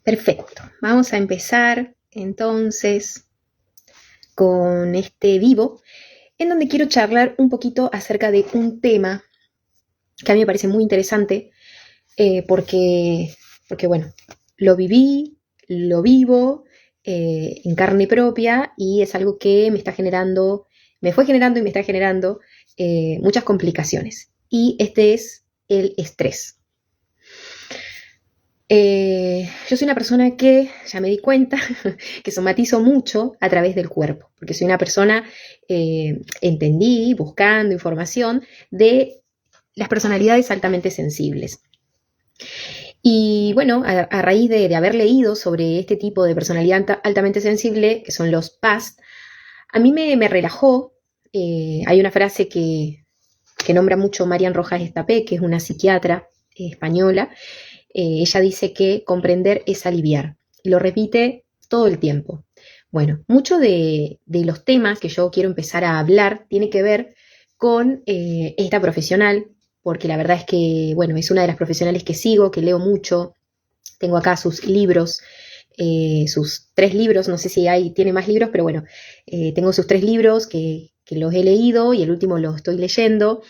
Perfecto. Vamos a empezar entonces con este vivo, en donde quiero charlar un poquito acerca de un tema que a mí me parece muy interesante, porque bueno, lo viví, lo vivo en carne propia y es algo que me está generando, me fue generando y me está generando muchas complicaciones. Y este es el estrés. Yo soy una persona que, ya me di cuenta, que somatizo mucho a través del cuerpo, porque soy una persona, entendí, buscando información, de las personalidades altamente sensibles. Y bueno, a raíz de haber leído sobre este tipo de personalidad altamente sensible, que son los PAS, a mí me relajó. Hay una frase que nombra mucho Marian Rojas Estapé, que es una psiquiatra española. Ella dice que comprender es aliviar. Y lo repite todo el tiempo. Bueno, muchos de los temas que yo quiero empezar a hablar tiene que ver con esta profesional, porque la verdad es que, bueno, es una de las profesionales que sigo, que leo mucho. Tengo acá sus libros, sus 3 libros, no sé si tiene más libros, pero bueno, tengo sus 3 libros que los he leído y el último lo estoy leyendo.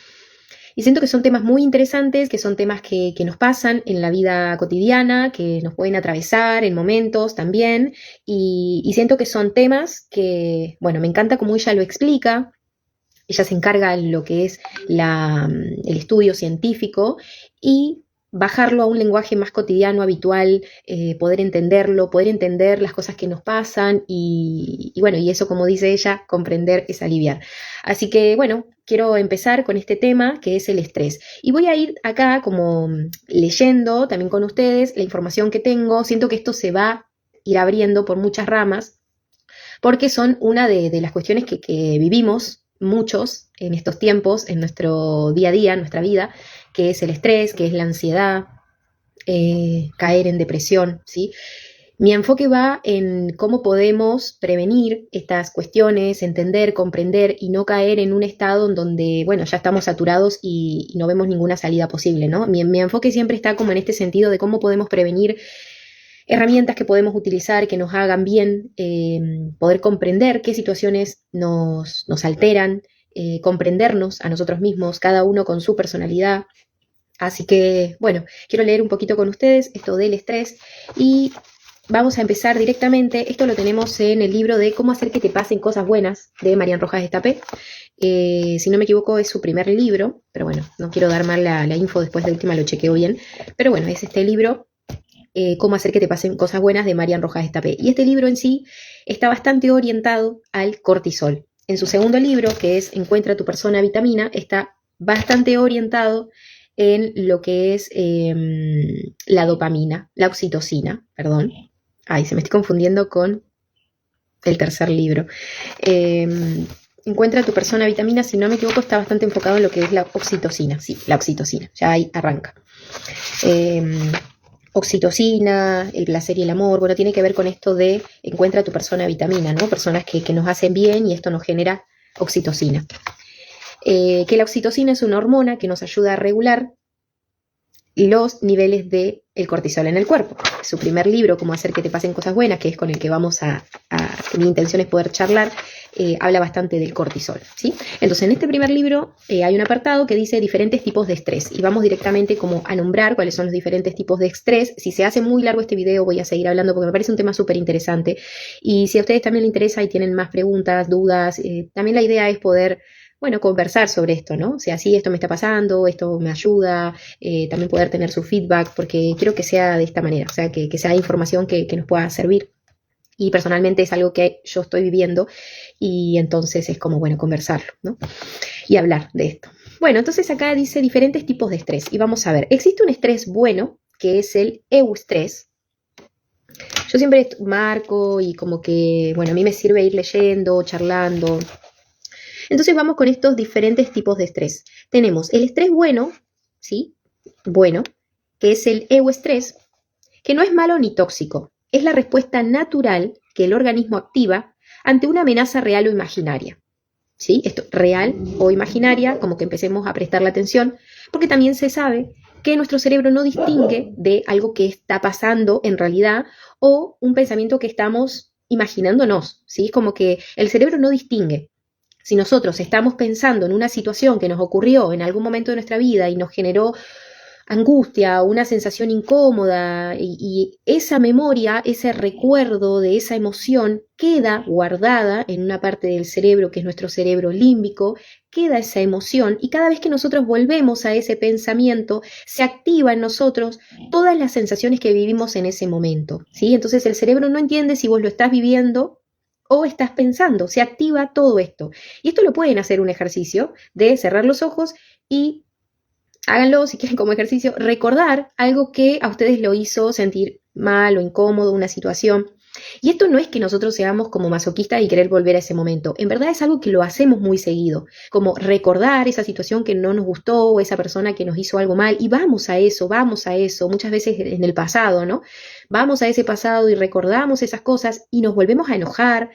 Y siento que son temas muy interesantes, que son temas que nos pasan en la vida cotidiana, que nos pueden atravesar en momentos también. Y siento que son temas que, bueno, me encanta cómo ella lo explica. Ella se encarga de lo que es el estudio científico y bajarlo a un lenguaje más cotidiano, habitual, poder entenderlo, poder entender las cosas que nos pasan y bueno, y eso, como dice ella, comprender es aliviar. Así que bueno, quiero empezar con este tema que es el estrés. Y voy a ir acá como leyendo también con ustedes la información que tengo. Siento que esto se va a ir abriendo por muchas ramas porque son una de las cuestiones que vivimos muchos en estos tiempos, en nuestro día a día, en nuestra vida, que es el estrés, que es la ansiedad, caer en depresión, ¿sí? Mi enfoque va en cómo podemos prevenir estas cuestiones, entender, comprender y no caer en un estado en donde, bueno, ya estamos saturados y no vemos ninguna salida posible, ¿no? Mi enfoque siempre está como en este sentido de cómo podemos prevenir herramientas que podemos utilizar que nos hagan bien, poder comprender qué situaciones nos alteran, comprendernos a nosotros mismos, cada uno con su personalidad. Así que, bueno, quiero leer un poquito con ustedes esto del estrés y vamos a empezar directamente. Esto lo tenemos en el libro de Cómo hacer que te pasen cosas buenas, de Marian Rojas Estapé. Si no me equivoco, es su primer libro, pero bueno, no quiero dar mal la info, después de última lo chequeo bien. Pero bueno, es este libro, Cómo hacer que te pasen cosas buenas, de Marian Rojas Estapé. Y este libro en sí está bastante orientado al cortisol. En su segundo libro, que es Encuentra tu persona vitamina, está bastante orientado en lo que es la dopamina, la oxitocina, perdón. Ay, se me estoy confundiendo con el tercer libro. Encuentra tu persona vitamina, si no me equivoco, está bastante enfocado en lo que es la oxitocina. Sí, la oxitocina, ya ahí arranca. Oxitocina, el placer y el amor, bueno, tiene que ver con esto de encuentra tu persona vitamina, ¿no? Personas que nos hacen bien y esto nos genera oxitocina. Que la oxitocina es una hormona que nos ayuda a regular los niveles de el cortisol en el cuerpo. Su primer libro, Cómo hacer que te pasen cosas buenas, que es con el que vamos que mi intención es poder charlar, habla bastante del cortisol, ¿sí? Entonces, en este primer libro hay un apartado que dice diferentes tipos de estrés y vamos directamente como a nombrar cuáles son los diferentes tipos de estrés. Si se hace muy largo este video voy a seguir hablando porque me parece un tema súper interesante y si a ustedes también les interesa y tienen más preguntas, dudas, también la idea es poder, bueno, conversar sobre esto, ¿no? O sea, sí, esto me está pasando, esto me ayuda, también poder tener su feedback, porque quiero que sea de esta manera, o sea, que sea información que nos pueda servir. Y personalmente es algo que yo estoy viviendo y entonces es como, bueno, conversarlo, ¿no? Y hablar de esto. Bueno, entonces acá dice diferentes tipos de estrés y vamos a ver, existe un estrés bueno, que es el eustrés. Yo siempre marco y como que, bueno, a mí me sirve ir leyendo, charlando. Entonces vamos con estos diferentes tipos de estrés. Tenemos el estrés bueno, ¿sí? Bueno, que es el euestrés, que no es malo ni tóxico. Es la respuesta natural que el organismo activa ante una amenaza real o imaginaria. ¿Sí? Esto, real o imaginaria, como que empecemos a prestarle atención, porque también se sabe que nuestro cerebro no distingue de algo que está pasando en realidad o un pensamiento que estamos imaginándonos, ¿sí? Es como que el cerebro no distingue. Si nosotros estamos pensando en una situación que nos ocurrió en algún momento de nuestra vida y nos generó angustia, una sensación incómoda y esa memoria, ese recuerdo de esa emoción queda guardada en una parte del cerebro que es nuestro cerebro límbico, queda esa emoción y cada vez que nosotros volvemos a ese pensamiento se activa en nosotros todas las sensaciones que vivimos en ese momento, ¿sí? Entonces el cerebro no entiende si vos lo estás viviendo o estás pensando, se activa todo esto. Y esto lo pueden hacer un ejercicio de cerrar los ojos y háganlo si quieren como ejercicio, recordar algo que a ustedes lo hizo sentir mal o incómodo, una situación. Y esto no es que nosotros seamos como masoquistas y querer volver a ese momento. En verdad es algo que lo hacemos muy seguido, como recordar esa situación que no nos gustó o esa persona que nos hizo algo mal y vamos a eso, muchas veces en el pasado, ¿no? Vamos a ese pasado y recordamos esas cosas y nos volvemos a enojar.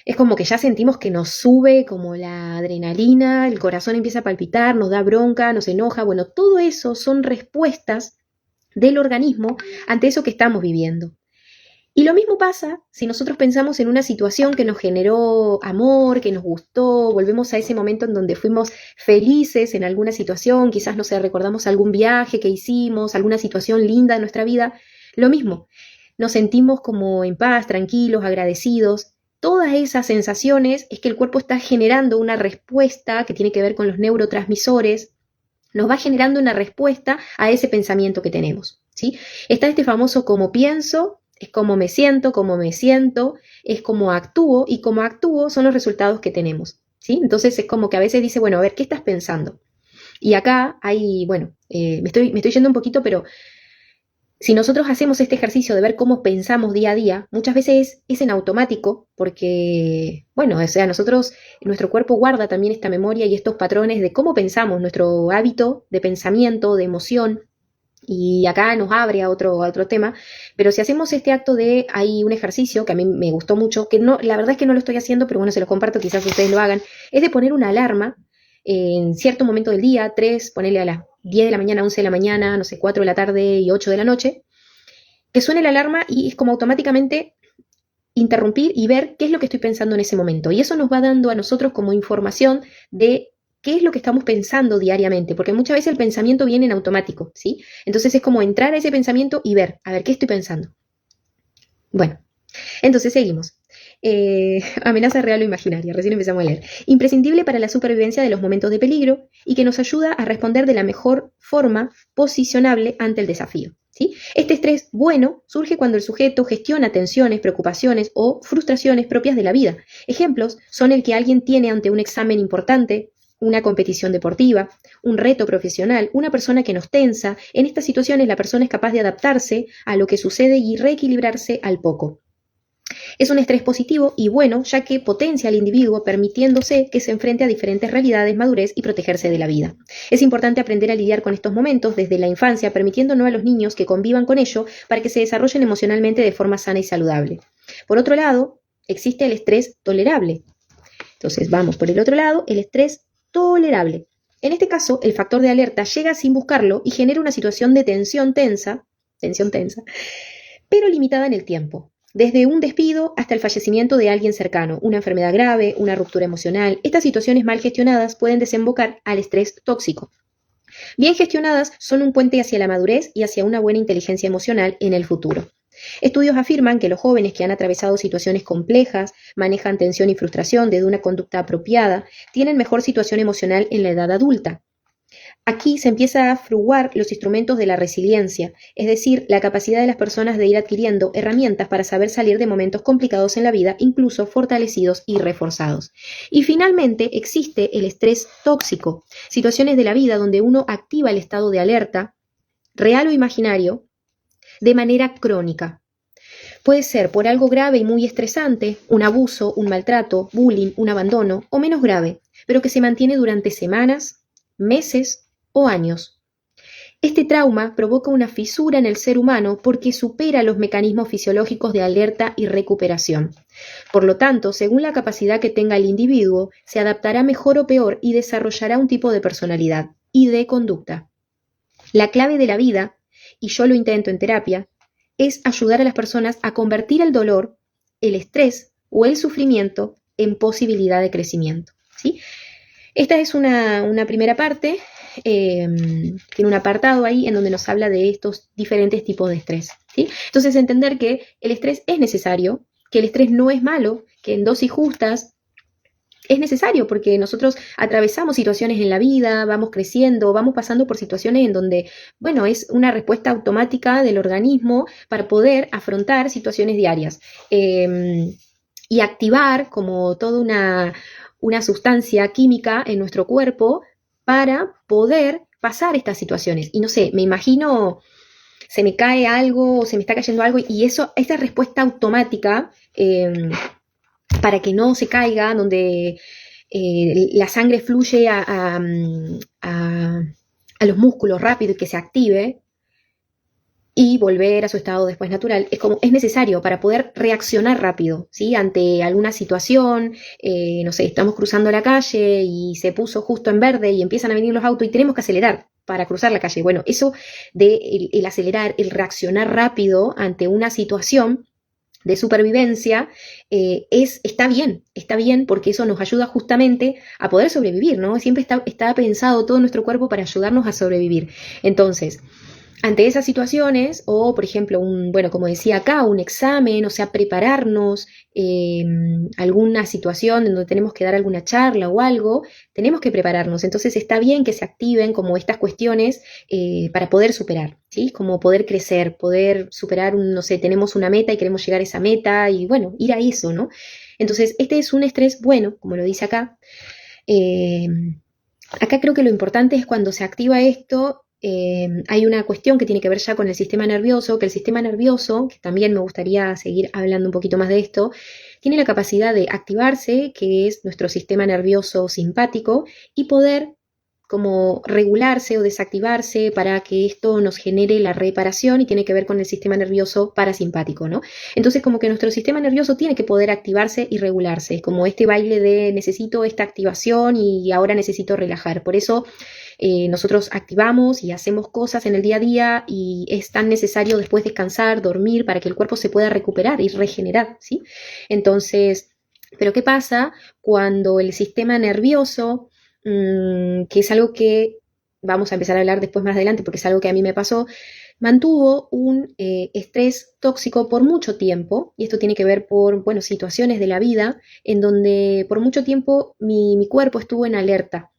Es como que ya sentimos que nos sube como la adrenalina, el corazón empieza a palpitar, nos da bronca, nos enoja. Bueno, todo eso son respuestas del organismo ante eso que estamos viviendo. Y lo mismo pasa si nosotros pensamos en una situación que nos generó amor, que nos gustó, volvemos a ese momento en donde fuimos felices en alguna situación, quizás, no sé, recordamos algún viaje que hicimos, alguna situación linda de nuestra vida, lo mismo, nos sentimos como en paz, tranquilos, agradecidos. Todas esas sensaciones es que el cuerpo está generando una respuesta que tiene que ver con los neurotransmisores, nos va generando una respuesta a ese pensamiento que tenemos, ¿sí? Está este famoso cómo pienso, es cómo me siento, es cómo actúo y cómo actúo son los resultados que tenemos, ¿sí? Entonces es como que a veces dice, bueno, a ver, ¿qué estás pensando? Y acá hay, bueno, me estoy yendo un poquito, pero si nosotros hacemos este ejercicio de ver cómo pensamos día a día, muchas veces es en automático, porque, bueno, o sea, nuestro cuerpo guarda también esta memoria y estos patrones de cómo pensamos, nuestro hábito de pensamiento, de emoción, y acá nos abre a otro tema, pero si hacemos este acto hay un ejercicio que a mí me gustó mucho, que no, la verdad es que no lo estoy haciendo, pero bueno, se lo comparto, quizás ustedes lo hagan, es de poner una alarma en cierto momento del día, ponerle a las 10 de la mañana, 11 de la mañana, no sé, 4 de la tarde y 8 de la noche, que suene la alarma y es como automáticamente interrumpir y ver qué es lo que estoy pensando en ese momento. Y eso nos va dando a nosotros como información de qué es lo que estamos pensando diariamente, porque muchas veces el pensamiento viene en automático, ¿sí? Entonces es como entrar a ese pensamiento y ver, a ver, ¿qué estoy pensando? Bueno, entonces seguimos. Amenaza real o imaginaria, recién empezamos a leer. Imprescindible para la supervivencia de los momentos de peligro y que nos ayuda a responder de la mejor forma posicionable ante el desafío, ¿sí? Este estrés bueno surge cuando el sujeto gestiona tensiones, preocupaciones o frustraciones propias de la vida. Ejemplos son el que alguien tiene ante un examen importante, una competición deportiva, un reto profesional, una persona que nos tensa. En estas situaciones la persona es capaz de adaptarse a lo que sucede y reequilibrarse al poco. Es un estrés positivo y bueno, ya que potencia al individuo permitiéndose que se enfrente a diferentes realidades, madurez y protegerse de la vida. Es importante aprender a lidiar con estos momentos desde la infancia, permitiéndonos a los niños que convivan con ello para que se desarrollen emocionalmente de forma sana y saludable. Por otro lado, existe el estrés tolerable. Entonces vamos por el otro lado, el estrés tolerable. En este caso, el factor de alerta llega sin buscarlo y genera una situación de tensión tensa, pero limitada en el tiempo. Desde un despido hasta el fallecimiento de alguien cercano, una enfermedad grave, una ruptura emocional, estas situaciones mal gestionadas pueden desembocar al estrés tóxico. Bien gestionadas son un puente hacia la madurez y hacia una buena inteligencia emocional en el futuro. Estudios afirman que los jóvenes que han atravesado situaciones complejas, manejan tensión y frustración desde una conducta apropiada, tienen mejor situación emocional en la edad adulta. Aquí se empieza a fruguar los instrumentos de la resiliencia, es decir, la capacidad de las personas de ir adquiriendo herramientas para saber salir de momentos complicados en la vida, incluso fortalecidos y reforzados. Y finalmente existe el estrés tóxico, situaciones de la vida donde uno activa el estado de alerta, real o imaginario, de manera crónica. Puede ser por algo grave y muy estresante, un abuso, un maltrato, bullying, un abandono, o menos grave, pero que se mantiene durante semanas, meses o años. Este trauma provoca una fisura en el ser humano porque supera los mecanismos fisiológicos de alerta y recuperación. Por lo tanto, según la capacidad que tenga el individuo, se adaptará mejor o peor y desarrollará un tipo de personalidad y de conducta. La clave de la vida, y yo lo intento en terapia, es ayudar a las personas a convertir el dolor, el estrés o el sufrimiento en posibilidad de crecimiento, ¿sí? Esta es una primera parte, tiene un apartado ahí en donde nos habla de estos diferentes tipos de estrés, ¿sí? Entonces entender que el estrés es necesario, que el estrés no es malo, que en dosis justas es necesario porque nosotros atravesamos situaciones en la vida, vamos creciendo, vamos pasando por situaciones en donde, bueno, es una respuesta automática del organismo para poder afrontar situaciones diarias y activar como toda una sustancia química en nuestro cuerpo para poder pasar estas situaciones. Y no sé, me imagino, se me cae algo o se me está cayendo algo y eso, esa respuesta automática para que no se caiga, donde la sangre fluye a los músculos rápido y que se active y volver a su estado después natural, es necesario para poder reaccionar rápido, ¿sí? Ante alguna situación, no sé, estamos cruzando la calle y se puso justo en verde y empiezan a venir los autos y tenemos que acelerar para cruzar la calle. Bueno, eso de el acelerar, el reaccionar rápido ante una situación de supervivencia, está bien porque eso nos ayuda justamente a poder sobrevivir, ¿no? Siempre está pensado todo nuestro cuerpo para ayudarnos a sobrevivir. Entonces, ante esas situaciones, o por ejemplo, bueno, como decía acá, un examen, o sea, prepararnos, alguna situación en donde tenemos que dar alguna charla o algo, tenemos que prepararnos. Entonces está bien que se activen como estas cuestiones para poder superar, ¿sí? Como poder crecer, poder superar, no sé, tenemos una meta y queremos llegar a esa meta y bueno, ir a eso, ¿no? Entonces, este es un estrés bueno, como lo dice acá. Eh, Acá creo que lo importante es cuando se activa esto, hay una cuestión que tiene que ver ya con el sistema nervioso, que el sistema nervioso, que también me gustaría seguir hablando un poquito más de esto, tiene la capacidad de activarse, que es nuestro sistema nervioso simpático, y poder como regularse o desactivarse para que esto nos genere la reparación y tiene que ver con el sistema nervioso parasimpático, ¿no? Entonces como que nuestro sistema nervioso tiene que poder activarse y regularse, como este baile de necesito esta activación y ahora necesito relajar. Por eso nosotros activamos y hacemos cosas en el día a día y es tan necesario después descansar, dormir para que el cuerpo se pueda recuperar y regenerar, ¿sí? Entonces, pero ¿qué pasa cuando el sistema nervioso que es algo que vamos a empezar a hablar después más adelante, porque es algo que a mí me pasó, mantuvo un estrés tóxico por mucho tiempo, y esto tiene que ver por, bueno, situaciones de la vida, en donde por mucho tiempo mi cuerpo estuvo en alerta,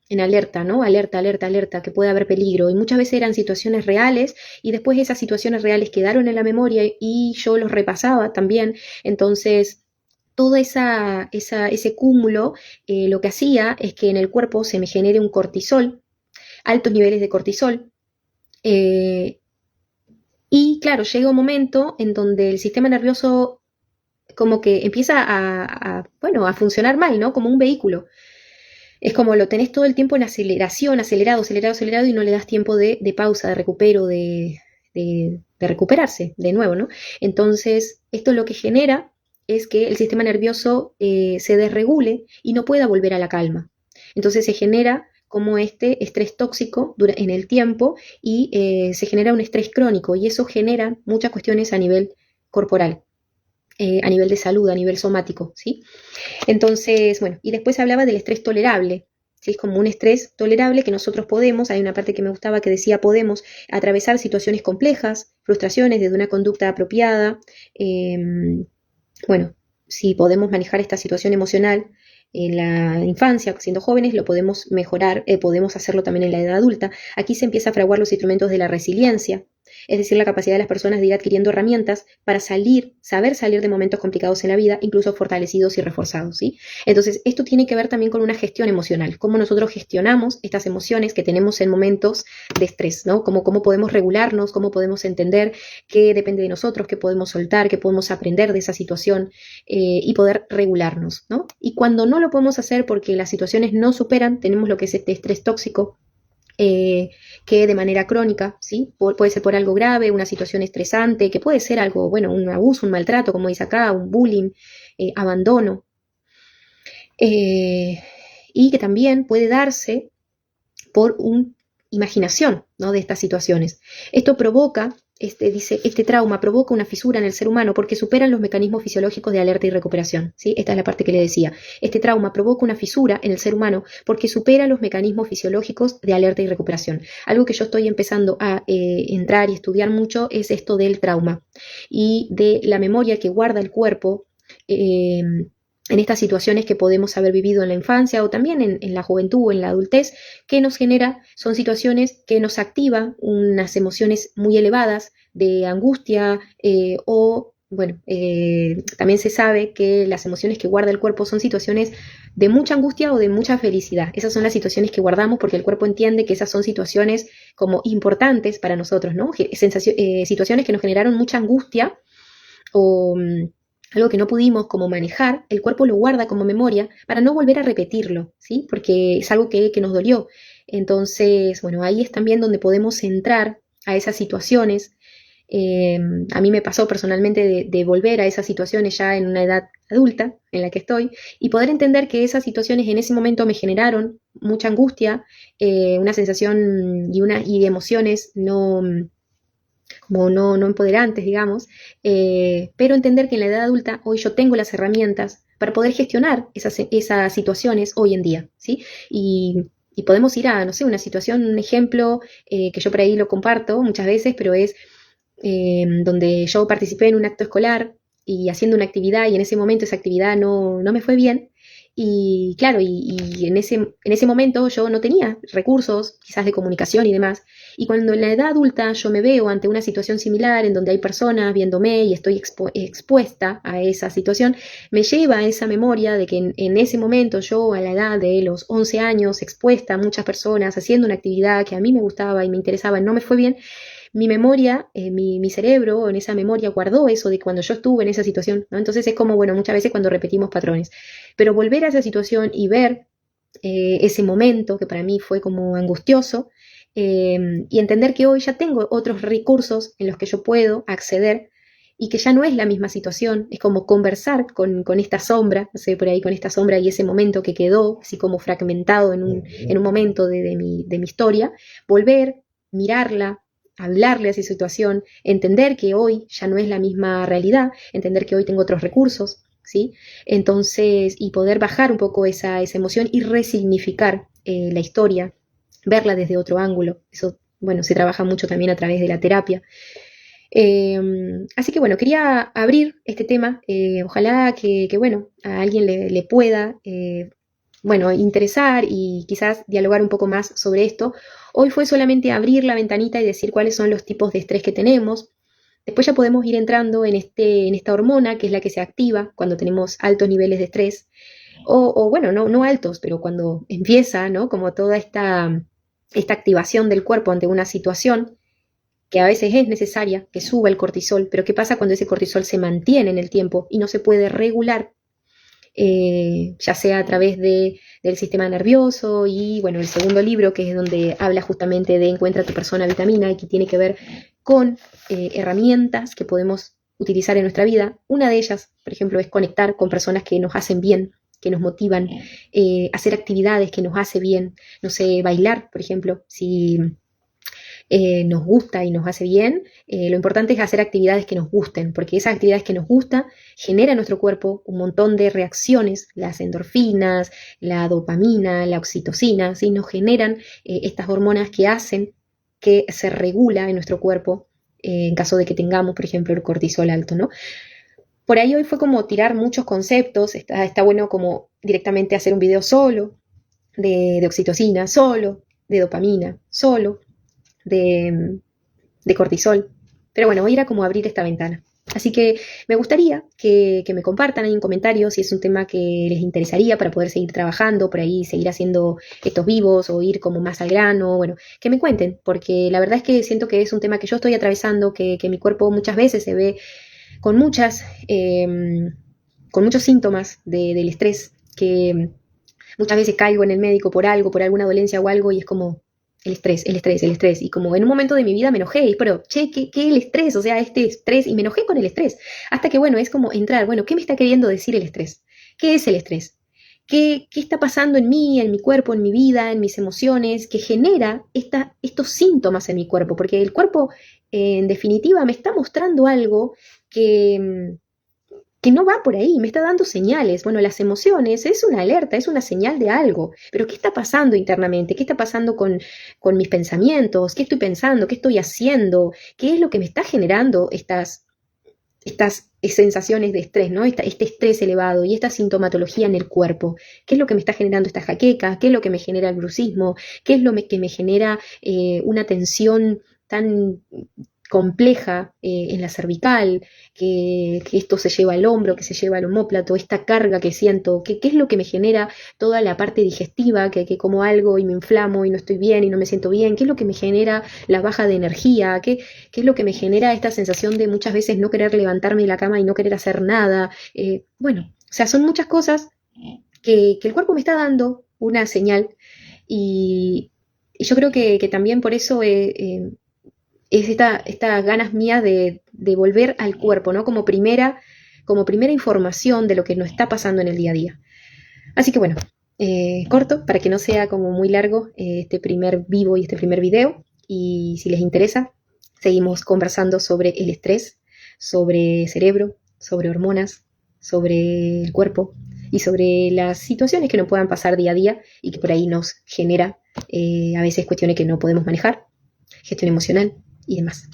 ¿no? Alerta, alerta, alerta, que puede haber peligro, y muchas veces eran situaciones reales, y después esas situaciones reales quedaron en la memoria, y yo los repasaba también, entonces todo ese cúmulo lo que hacía es que en el cuerpo se me genere un cortisol, altos niveles de cortisol, eh, y claro, llega un momento en donde el sistema nervioso como que empieza bueno, a funcionar mal, ¿no? Como un vehículo. Es como lo tenés todo el tiempo en aceleración, acelerado, acelerado, acelerado, y no le das tiempo de pausa, de recupero, de recuperarse de nuevo, ¿no? Entonces, esto lo que genera es que el sistema nervioso se desregule y no pueda volver a la calma. Entonces se genera como este estrés tóxico en el tiempo y se genera un estrés crónico y eso genera muchas cuestiones a nivel corporal, a nivel de salud, a nivel somático, ¿sí? Entonces, bueno, y después hablaba del estrés tolerable, ¿sí? Es como un estrés tolerable que nosotros podemos, hay una parte que me gustaba que decía podemos atravesar situaciones complejas, frustraciones desde una conducta apropiada, bueno, si podemos manejar esta situación emocional en la infancia, siendo jóvenes, lo podemos mejorar, podemos hacerlo también en la edad adulta. Aquí se empieza a fraguar los instrumentos de la resiliencia, es decir, la capacidad de las personas de ir adquiriendo herramientas para saber salir de momentos complicados en la vida, incluso fortalecidos y reforzados, ¿sí? Entonces, esto tiene que ver también con una gestión emocional, cómo nosotros gestionamos estas emociones que tenemos en momentos de estrés, ¿no? Cómo podemos regularnos, cómo podemos entender qué depende de nosotros, qué podemos soltar, qué podemos aprender de esa situación y poder regularnos, ¿no? Y cuando no lo podemos hacer porque las situaciones no superan, tenemos lo que es este estrés tóxico, que de manera crónica, ¿sí? Puede ser por algo grave, una situación estresante, que puede ser algo, bueno, un abuso, un maltrato, como dice acá, un bullying, abandono, y que también puede darse por una imaginación, ¿no? De estas situaciones. Esto provoca, este trauma provoca una fisura en el ser humano porque superan los mecanismos fisiológicos de alerta y recuperación, ¿sí? Esta es la parte que le decía. Este trauma provoca una fisura en el ser humano porque supera los mecanismos fisiológicos de alerta y recuperación. Algo que yo estoy empezando a entrar y estudiar mucho es esto del trauma y de la memoria que guarda el cuerpo en estas situaciones que podemos haber vivido en la infancia o también en la juventud o en la adultez, que nos genera, son situaciones que nos activan unas emociones muy elevadas de angustia o, bueno, también se sabe que las emociones que guarda el cuerpo son situaciones de mucha angustia o de mucha felicidad. Esas son las situaciones que guardamos porque el cuerpo entiende que esas son situaciones como importantes para nosotros, ¿no? Situaciones que nos generaron mucha angustia o algo que no pudimos como manejar, el cuerpo lo guarda como memoria para no volver a repetirlo, ¿sí? Porque es algo que nos dolió. Entonces, bueno, ahí es también donde podemos entrar a esas situaciones. A mí me pasó personalmente de volver a esas situaciones ya en una edad adulta en la que estoy y poder entender que esas situaciones en ese momento me generaron mucha angustia, una sensación y emociones como no empoderantes, digamos, pero entender que en la edad adulta hoy yo tengo las herramientas para poder gestionar esas situaciones hoy en día, ¿sí? Y podemos ir a, no sé, una situación, un ejemplo que yo por ahí lo comparto muchas veces, pero es donde yo participé en un acto escolar y haciendo una actividad y en ese momento esa actividad no me fue bien. Y claro, y en ese momento yo no tenía recursos, quizás de comunicación y demás. Y cuando en la edad adulta yo me veo ante una situación similar en donde hay personas viéndome y estoy expuesta a esa situación, me lleva a esa memoria de que en ese momento yo a la edad de los 11 años, expuesta a muchas personas, haciendo una actividad que a mí me gustaba y me interesaba, no me fue bien. Mi memoria, mi cerebro en esa memoria guardó eso de cuando yo estuve en esa situación, ¿no? Entonces es como, bueno, muchas veces cuando repetimos patrones. Pero volver a esa situación y ver ese momento que para mí fue como angustioso y entender que hoy ya tengo otros recursos en los que yo puedo acceder y que ya no es la misma situación, es como conversar con esta sombra, no sé, por ahí con esta sombra y ese momento que quedó así como fragmentado en un momento de mi historia, volver, mirarla, hablarle a esa situación, entender que hoy ya no es la misma realidad, entender que hoy tengo otros recursos, ¿sí? Entonces, y poder bajar un poco esa emoción y resignificar la historia, verla desde otro ángulo. Eso, bueno, se trabaja mucho también a través de la terapia. Así que bueno, quería abrir este tema, ojalá que bueno, a alguien le pueda bueno, interesar y quizás dialogar un poco más sobre esto. Hoy fue solamente abrir la ventanita y decir cuáles son los tipos de estrés que tenemos. Después ya podemos ir entrando en esta hormona que es la que se activa cuando tenemos altos niveles de estrés. O bueno, no altos, pero cuando empieza, ¿no? Como toda esta activación del cuerpo ante una situación que a veces es necesaria, que suba el cortisol, pero ¿qué pasa cuando ese cortisol se mantiene en el tiempo y no se puede regular? Ya sea a través del sistema nervioso y bueno, el segundo libro que es donde habla justamente de Encuentra tu persona vitamina y que tiene que ver con herramientas que podemos utilizar en nuestra vida. Una de ellas, por ejemplo, es conectar con personas que nos hacen bien, que nos motivan, hacer actividades que nos hace bien, no sé, bailar, por ejemplo, si nos gusta y nos hace bien, lo importante es hacer actividades que nos gusten, porque esas actividades que nos gustan generan en nuestro cuerpo un montón de reacciones, las endorfinas, la dopamina, la oxitocina, ¿sí? Nos generan estas hormonas que hacen que se regula en nuestro cuerpo en caso de que tengamos, por ejemplo, el cortisol alto, ¿no? Por ahí hoy fue como tirar muchos conceptos, está bueno como directamente hacer un video solo de oxitocina, solo de dopamina, solo de cortisol. Pero bueno, hoy era como abrir esta ventana. Así que me gustaría que me compartan ahí en comentarios si es un tema que les interesaría para poder seguir trabajando, por ahí seguir haciendo estos vivos o ir como más al grano, bueno, que me cuenten, porque la verdad es que siento que es un tema que yo estoy atravesando, que mi cuerpo muchas veces se ve con con muchos síntomas del estrés, que muchas veces caigo en el médico por algo, por alguna dolencia o algo, y es como el estrés, el estrés, el estrés. Y como en un momento de mi vida me enojé, pero, che, ¿qué el estrés? O sea, este estrés, y me enojé con el estrés. Hasta que, bueno, es como entrar, bueno, ¿qué me está queriendo decir el estrés? ¿Qué es el estrés? qué está pasando en mí, en mi cuerpo, en mi vida, en mis emociones, que genera estos síntomas en mi cuerpo, porque el cuerpo, en definitiva, me está mostrando algo que no va por ahí, me está dando señales. Bueno, las emociones es una alerta, es una señal de algo, pero ¿qué está pasando internamente? ¿Qué está pasando con mis pensamientos? ¿Qué estoy pensando? ¿Qué estoy haciendo? ¿Qué es lo que me está generando estas sensaciones de estrés, ¿no? Este estrés elevado y esta sintomatología en el cuerpo? ¿Qué es lo que me está generando esta jaqueca? ¿Qué es lo que me genera el bruxismo? ¿Qué es lo que me genera una tensión tan compleja en la cervical, que esto se lleva al hombro, que se lleva al omóplato, esta carga que siento, qué es lo que me genera toda la parte digestiva, que como algo y me inflamo y no estoy bien y no me siento bien, qué es lo que me genera la baja de energía, qué es lo que me genera esta sensación de muchas veces no querer levantarme de la cama y no querer hacer nada. Bueno, o sea, son muchas cosas que el cuerpo me está dando una señal y yo creo que también por eso es estas ganas mías de volver al cuerpo, ¿no? Como primera información de lo que nos está pasando en el día a día. Así que bueno, corto para que no sea como muy largo este primer vivo y este primer video. Y si les interesa, seguimos conversando sobre el estrés, sobre cerebro, sobre hormonas, sobre el cuerpo y sobre las situaciones que nos puedan pasar día a día y que por ahí nos genera a veces cuestiones que no podemos manejar, gestión emocional y demás.